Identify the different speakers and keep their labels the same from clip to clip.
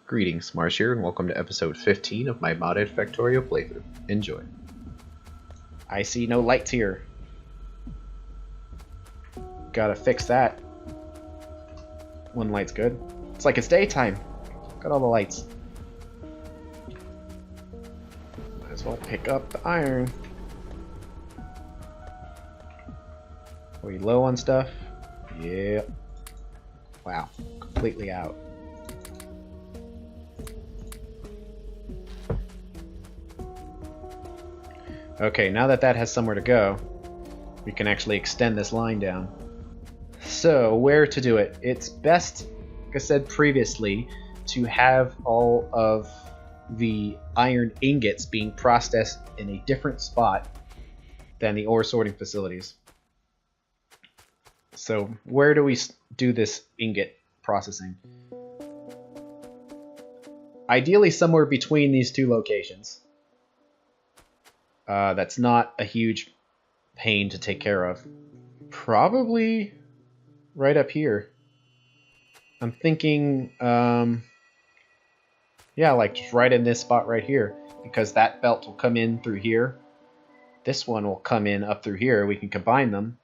Speaker 1: Greetings, Marsh here, and welcome to episode 15 of my modded Factorio playthrough. Enjoy.
Speaker 2: I see no lights here. Gotta fix that. One light's good. It's like it's daytime. Got all the lights. Might as well pick up the iron. Are we low on stuff? Yep. Wow, completely out. Okay, now that that has somewhere to go, we can actually extend this line down. So, where to do it? It's best, like I said previously, to have all of the iron ingots being processed in a different spot than the ore sorting facilities. So, where do we do this ingot processing? Ideally, somewhere between these two locations. That's not a huge pain to take care of. Probably right up here. I'm thinking, yeah, like just right in this spot right here, because that belt will come in through here. This one will come in up through here. We can combine them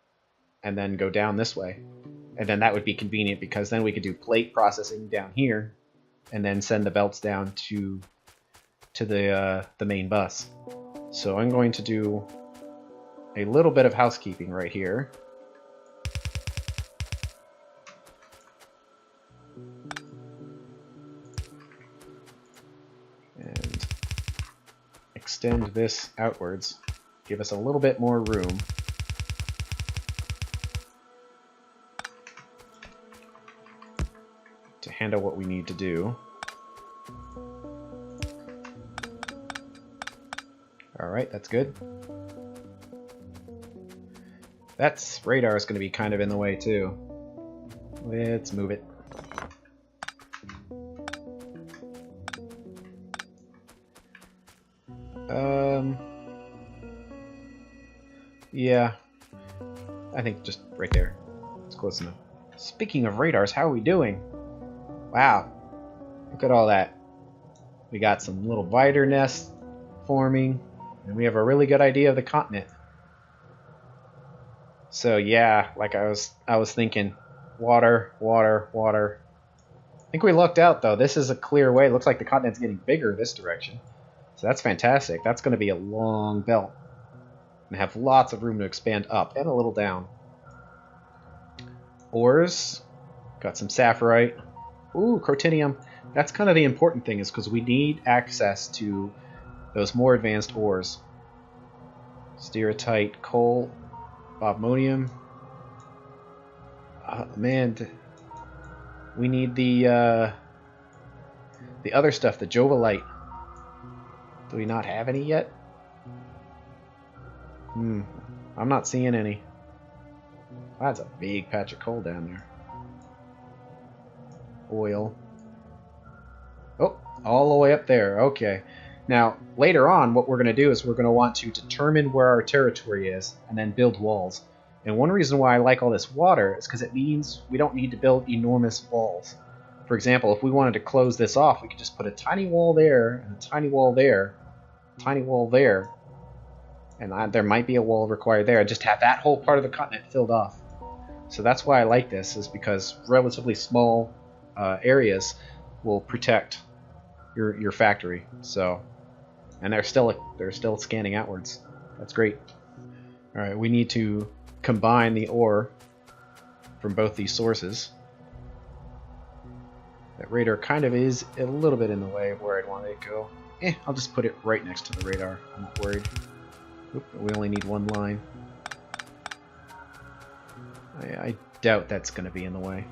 Speaker 2: and then go down this way. And then that would be convenient because then we could do plate processing down here and then send the belts down to the main bus. So I'm going to do a little bit of housekeeping right here. And extend this outwards. Give us a little bit more room. To handle what we need to do. Alright, that's good. That's radar is going to be kind of in the way too. Let's move it. Yeah. I think just right there. It's close enough. Speaking of radars, how are we doing? Wow. Look at all that. We got some little vider nests forming. And we have a really good idea of the continent. So yeah, like I was thinking, water, water, water. I think we lucked out though. This is a clear way. It looks like the continent's getting bigger this direction. So that's fantastic. That's going to be a long belt. And have lots of room to expand up and a little down. Ores. Got some sapphirite. Ooh, crotinium. That's kind of the important thing is because we need access to those more advanced ores. Stereotyte, coal, bobmonium. Man, we need the other stuff, the jovalite. Do we not have any yet? I'm not seeing any. That's a big patch of coal down there. Oil. Oh, all the way up there. Okay. Now, later on, what we're going to do is we're going to want to determine where our territory is and then build walls. And one reason why I like all this water is because it means we don't need to build enormous walls. For example, if we wanted to close this off, we could just put a tiny wall there, and a tiny wall there, a tiny wall there, and there might be a wall required there, and just have that whole part of the continent filled off. So that's why I like this, is because relatively small areas will protect your factory. So. And they're still scanning outwards. That's great. All right, we need to combine the ore from both these sources. That radar kind of is a little bit in the way of where I'd want it to go. I'll just put it right next to the radar. I'm not worried. Oop, we only need one line. I doubt that's going to be in the way.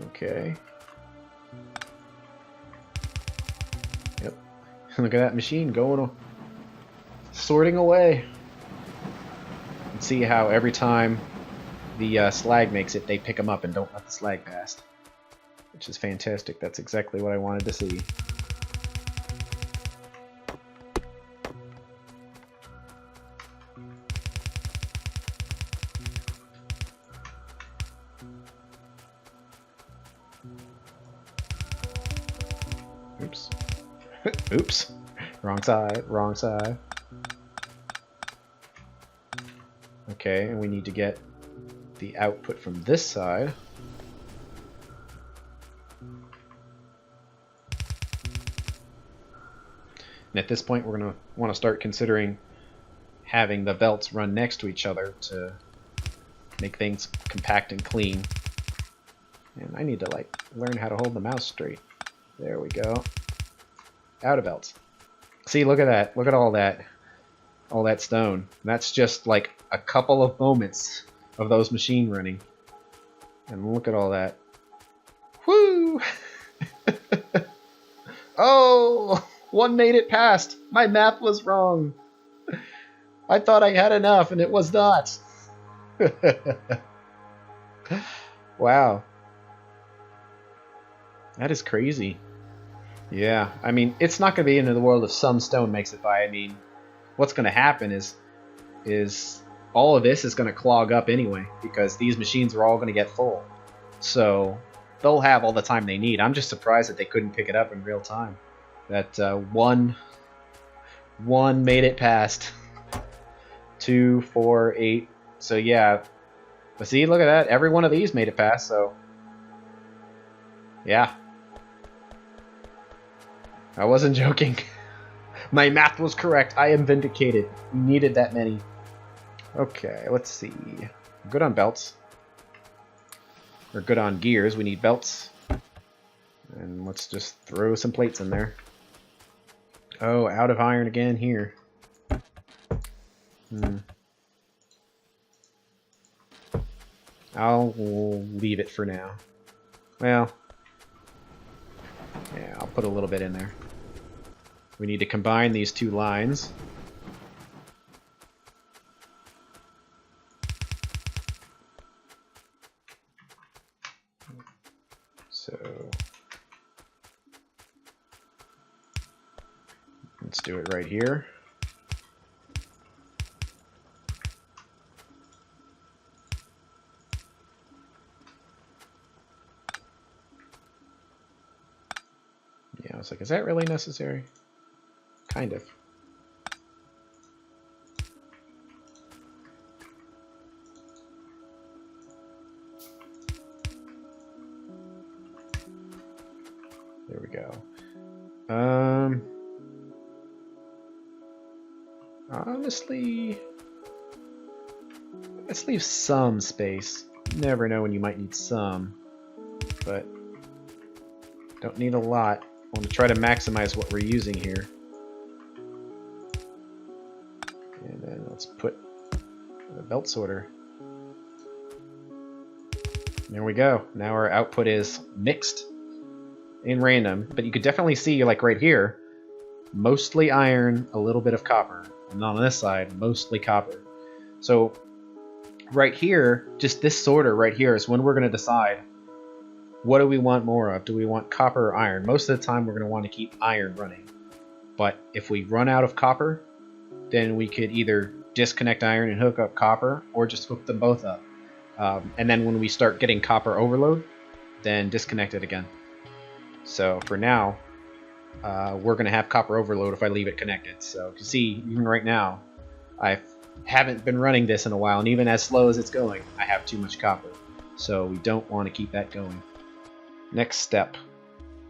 Speaker 2: Okay. Yep. Look at that machine going, sorting away. You can see how every time the slag makes it, they pick them up and don't let the slag pass. Which is fantastic. That's exactly what I wanted to see. Oops. Oops. Wrong side, wrong side. Okay, and we need to get the output from this side. And at this point, we're going to want to start considering having the belts run next to each other to make things compact and clean. And I need to like learn how to hold the mouse straight. There we go. Out of belts. See, look at that. Look at all that. All that stone. That's just like a couple of moments of those machine running. And look at all that. Woo! Oh! One made it past. My math was wrong. I thought I had enough and it was not. Wow. That is crazy. Yeah, I mean, it's not going to be into the world if some stone makes it by. I mean, what's going to happen is all of this is going to clog up anyway, because these machines are all going to get full. So they'll have all the time they need. I'm just surprised that they couldn't pick it up in real time. That one made it past. 2, 4, 8. So yeah. But see, look at that. Every one of these made it past, so yeah. I wasn't joking. My math was correct. I am vindicated. We needed that many. Okay, let's see. We're good on belts. We're good on gears. We need belts. And let's just throw some plates in there. Oh, out of iron again here. I'll leave it for now. Well, yeah, I'll put a little bit in there. We need to combine these two lines. So let's do it right here. Yeah, I was like, is that really necessary? Kind of. There we go. Honestly, let's leave some space. You never know when you might need some, but don't need a lot. I want to try to maximize what we're using here. And then let's put the belt sorter. There we go. Now our output is mixed in random, but you could definitely see, like right here, mostly iron, a little bit of copper. And on this side, mostly copper. So right here, just this sorter right here is when we're going to decide what do we want more of. Do we want copper or iron? Most of the time we're going to want to keep iron running. But if we run out of copper, then we could either disconnect iron and hook up copper, or just hook them both up. And then when we start getting copper overload, then disconnect it again. So for now, we're going to have copper overload if I leave it connected. So you can see, even right now, I haven't been running this in a while, and even as slow as it's going, I have too much copper. So we don't want to keep that going. Next step,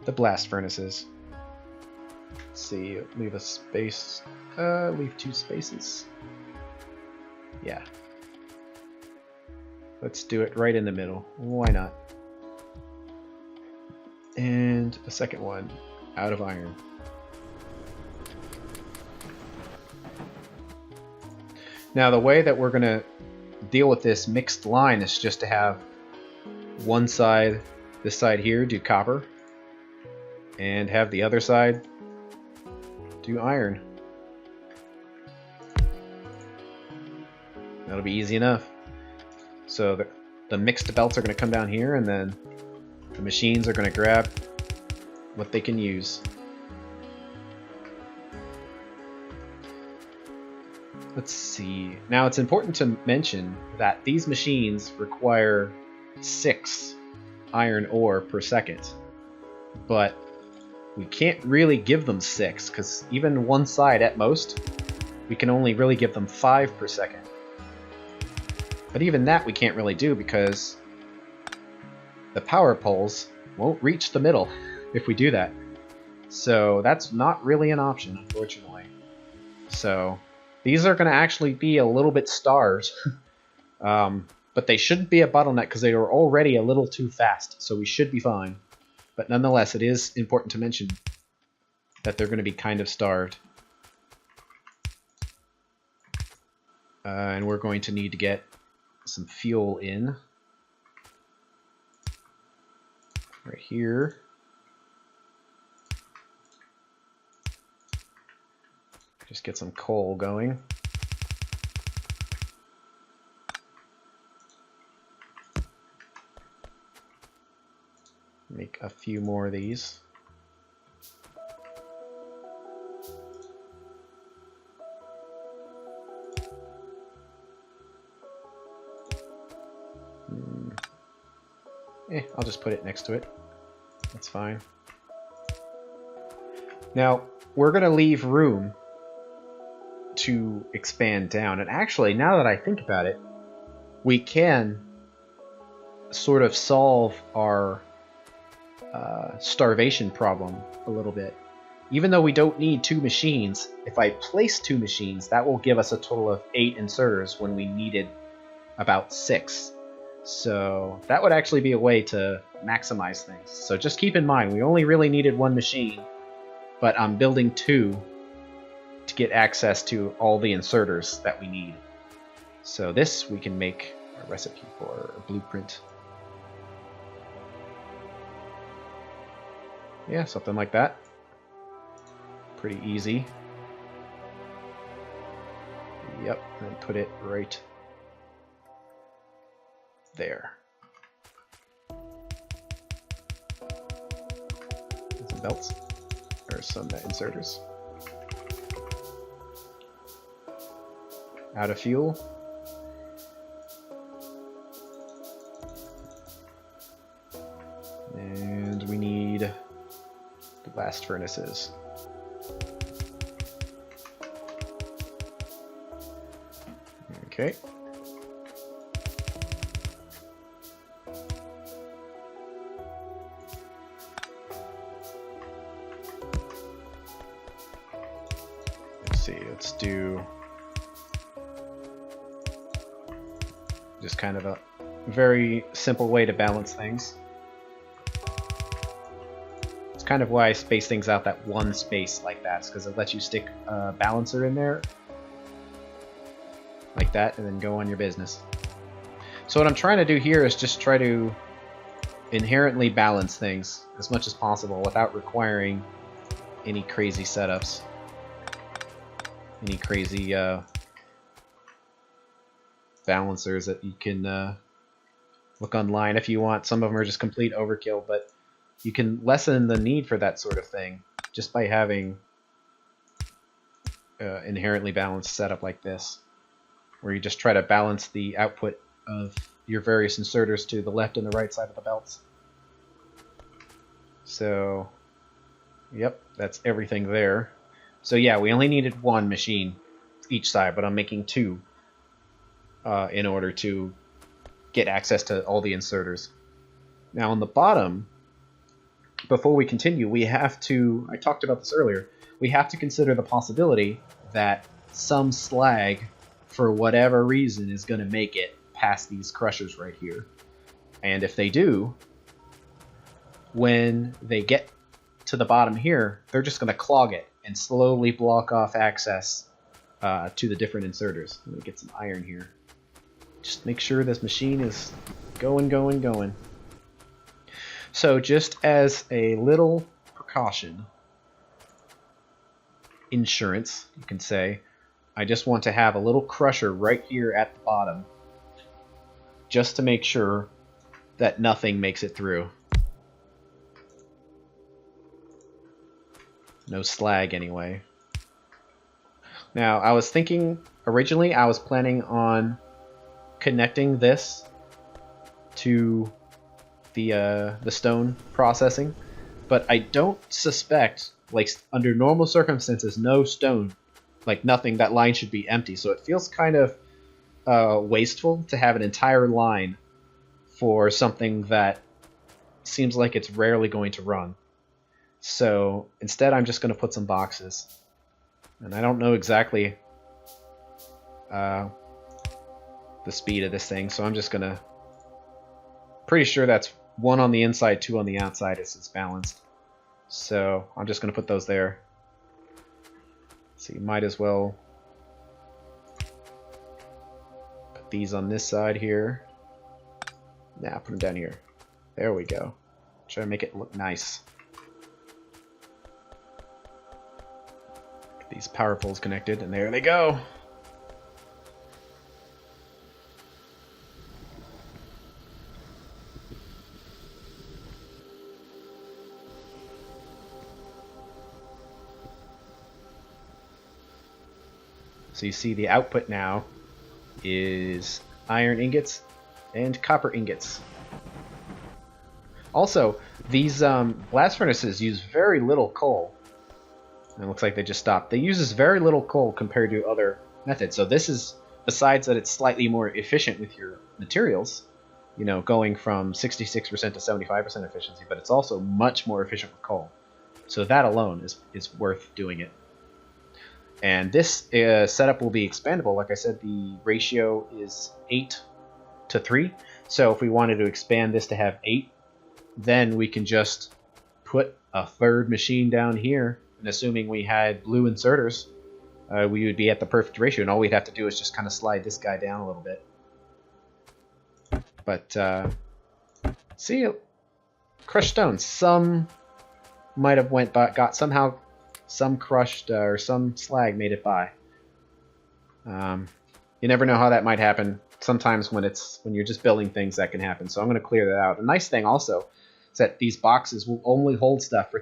Speaker 2: the blast furnaces. Let's see, leave a space, leave 2 spaces. Yeah. Let's do it right in the middle. Why not? And a second one out of iron. Now the way that we're going to deal with this mixed line is just to have one side, this side here, do copper, and have the other side do iron. That'll be easy enough. So the mixed belts are going to come down here, and then the machines are going to grab what they can use. Let's see. Now it's important to mention that these machines require 6 iron ore per second. But we can't really give them 6, because even one side at most, we can only really give them 5 per second. But even that we can't really do because the power poles won't reach the middle if we do that. So that's not really an option, unfortunately. So these are going to actually be a little bit starved. But they shouldn't be a bottleneck because they are already a little too fast. So we should be fine. But nonetheless, it is important to mention that they're going to be kind of starved. And we're going to need to get some fuel in. Right here. Just get some coal going. Make a few more of these. I'll just put it next to it. That's fine. Now, we're going to leave room to expand down. And actually, now that I think about it, we can sort of solve our starvation problem a little bit. Even though we don't need 2 machines, if I place 2 machines, that will give us a total of 8 inserters when we needed about 6. So that would actually be a way to maximize things. So just keep in mind, we only really needed 1 machine, but I'm building 2 to get access to all the inserters that we need. So this we can make a recipe for, a blueprint. Yeah, something like that. Pretty easy. Yep, and put it right there. Some belts, or some inserters. Out of fuel. And we need blast furnaces. Okay. Let's see, let's do just kind of a very simple way to balance things. It's kind of why I space things out that one space like that, because it lets you stick a balancer in there like that and then go on your business. So what I'm trying to do here is just try to inherently balance things as much as possible without requiring any crazy setups, any crazy balancers that you can look online if you want. Some of them are just complete overkill, but you can lessen the need for that sort of thing just by having inherently balanced setup like this, where you just try to balance the output of your various inserters to the left and the right side of the belts. So, yep, that's everything there. So yeah, we only needed 1 machine each side, but I'm making 2 in order to get access to all the inserters. Now on the bottom, before we continue, we have to, I talked about this earlier, we have to consider the possibility that some slag, for whatever reason, is going to make it past these crushers right here. And if they do, when they get to the bottom here, they're just going to clog it and slowly block off access to the different inserters. Let me get some iron here. Just make sure this machine is going. So just as a little precaution, insurance, you can say, I just want to have a little crusher right here at the bottom, just to make sure that nothing makes it through. No slag anyway. Now, I was thinking, originally I was planning on connecting this to the stone processing, but I don't suspect, like under normal circumstances, no stone, like nothing, that line should be empty. So it feels kind of wasteful to have an entire line for something that seems like it's rarely going to run. So instead I'm just going to put some boxes. And I don't know exactly the speed of this thing, so I'm just going to... Pretty sure that's 1 on the inside, 2 on the outside as it's balanced. So I'm just going to put those there. So you might as well put these on this side here. Now put them down here. There we go. Try to make it look nice. Get these power poles connected, and there they go. So you see the output now is iron ingots and copper ingots. Also, these blast furnaces use very little coal. And it looks like they just stopped. They use very little coal compared to other methods. So this is, besides that it's slightly more efficient with your materials, you know, going from 66% to 75% efficiency, but it's also much more efficient with coal. So that alone is worth doing it. And this setup will be expandable. Like I said, the ratio is 8 to 3. So if we wanted to expand this to have 8, then we can just put a third machine down here. And assuming we had blue inserters, we would be at the perfect ratio. And all we'd have to do is just kind of slide this guy down a little bit. But see, crushed stone. Some might have got somehow. Some crushed or some slag made it by. You never know how that might happen. Sometimes when you're just building things, that can happen. So I'm going to clear that out. A nice thing also is that these boxes will only hold stuff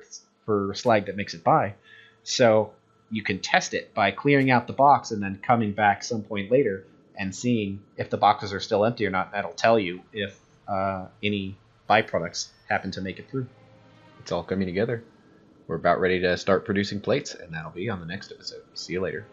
Speaker 2: for slag that makes it by. So you can test it by clearing out the box and then coming back some point later and seeing if the boxes are still empty or not. That'll tell you if any byproducts happen to make it through.
Speaker 1: It's all coming together. We're about ready to start producing plates, and that'll be on the next episode. See you later.